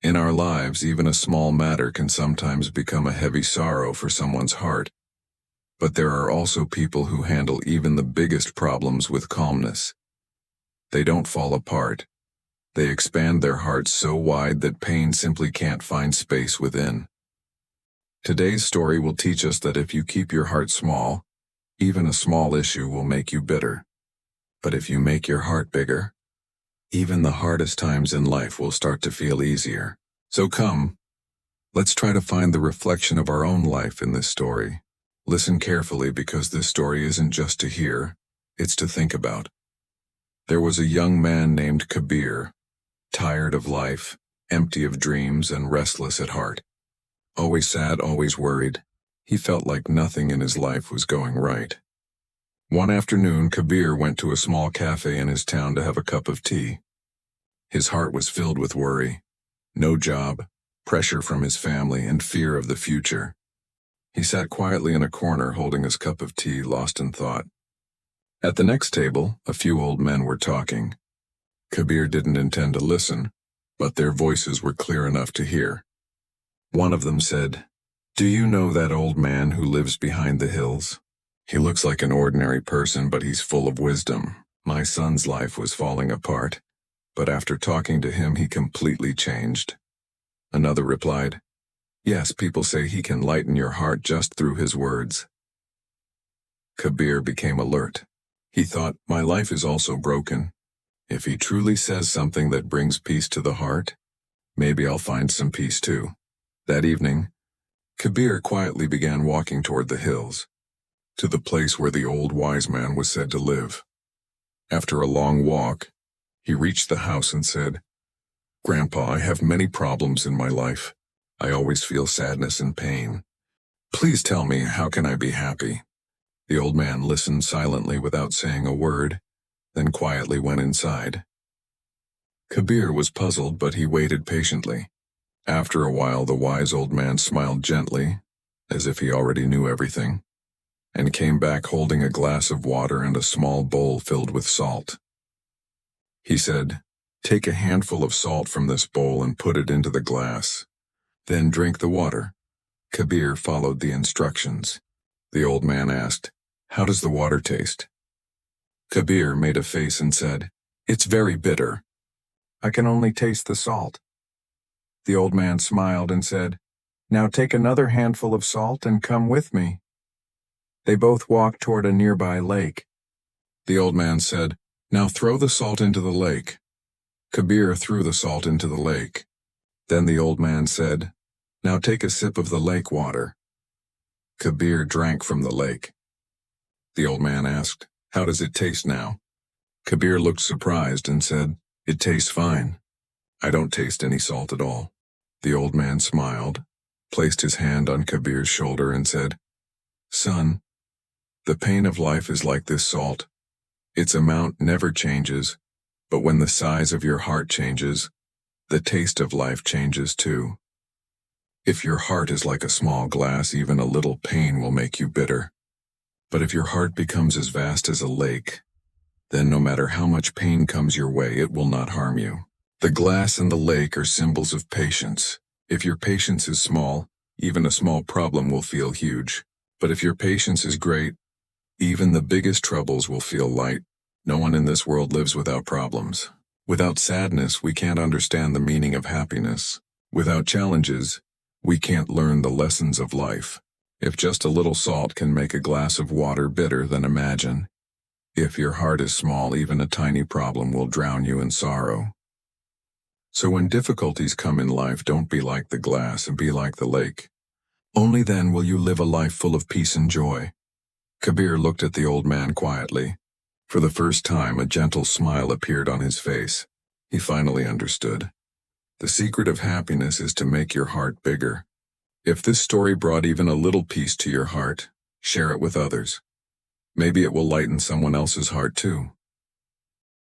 In our lives, even a small matter can sometimes become a heavy sorrow for someone's heart. But there are also people who handle even the biggest problems with calmness. They don't fall apart. They expand their hearts so wide that pain simply can't find space within. Today's story will teach us that if you keep your heart small, even a small issue will make you bitter. But if you make your heart bigger, even the hardest times in life will start to feel easier. So come, let's try to find the reflection of our own life in this story. Listen carefully because this story isn't just to hear, it's to think about. There was a young man named Kabir, tired of life, empty of dreams, and restless at heart. Always sad, always worried. He felt like nothing in his life was going right. One afternoon, Kabir went to a small cafe in his town to have a cup of tea. His heart was filled with worry. No job, pressure from his family, and fear of the future. He sat quietly in a corner holding his cup of tea, lost in thought. At the next table, a few old men were talking. Kabir didn't intend to listen, but their voices were clear enough to hear. One of them said, "Do you know that old man who lives behind the hills? He looks like an ordinary person, but he's full of wisdom. My son's life was falling apart, but after talking to him, he completely changed." Another replied, "Yes, people say he can lighten your heart just through his words." Kabir became alert. He thought, my life is also broken. If he truly says something that brings peace to the heart, maybe I'll find some peace too. That evening, Kabir quietly began walking toward the hills, to the place where the old wise man was said to live. After a long walk, he reached the house and said, "Grandpa, I have many problems in my life. I always feel sadness and pain. Please tell me, how can I be happy?" The old man listened silently without saying a word, then quietly went inside. Kabir was puzzled, but he waited patiently. After a while, the wise old man smiled gently, as if he already knew everything, and came back holding a glass of water and a small bowl filled with salt. He said, "Take a handful of salt from this bowl and put it into the glass. Then drink the water." Kabir followed the instructions. The old man asked, "How does the water taste?" Kabir made a face and said, "It's very bitter. I can only taste the salt." The old man smiled and said, "Now take another handful of salt and come with me." They both walked toward a nearby lake. The old man said, "Now throw the salt into the lake." Kabir threw the salt into the lake. Then the old man said, "Now take a sip of the lake water." Kabir drank from the lake. The old man asked, "How does it taste now?" Kabir looked surprised and said, "It tastes fine. I don't taste any salt at all." The old man smiled, placed his hand on Kabir's shoulder and said, "Son, the pain of life is like this salt. Its amount never changes, but when the size of your heart changes, the taste of life changes too. If your heart is like a small glass, even a little pain will make you bitter. But if your heart becomes as vast as a lake, then no matter how much pain comes your way, it will not harm you." The glass and the lake are symbols of patience. If your patience is small, even a small problem will feel huge. But if your patience is great, even the biggest troubles will feel light. No one in this world lives without problems. Without sadness, we can't understand the meaning of happiness. Without challenges, we can't learn the lessons of life. If just a little salt can make a glass of water bitter, then imagine. If your heart is small, even a tiny problem will drown you in sorrow. So when difficulties come in life, don't be like the glass and be like the lake. Only then will you live a life full of peace and joy. Kabir looked at the old man quietly. For the first time, a gentle smile appeared on his face. He finally understood. The secret of happiness is to make your heart bigger. If this story brought even a little peace to your heart, share it with others. Maybe it will lighten someone else's heart too.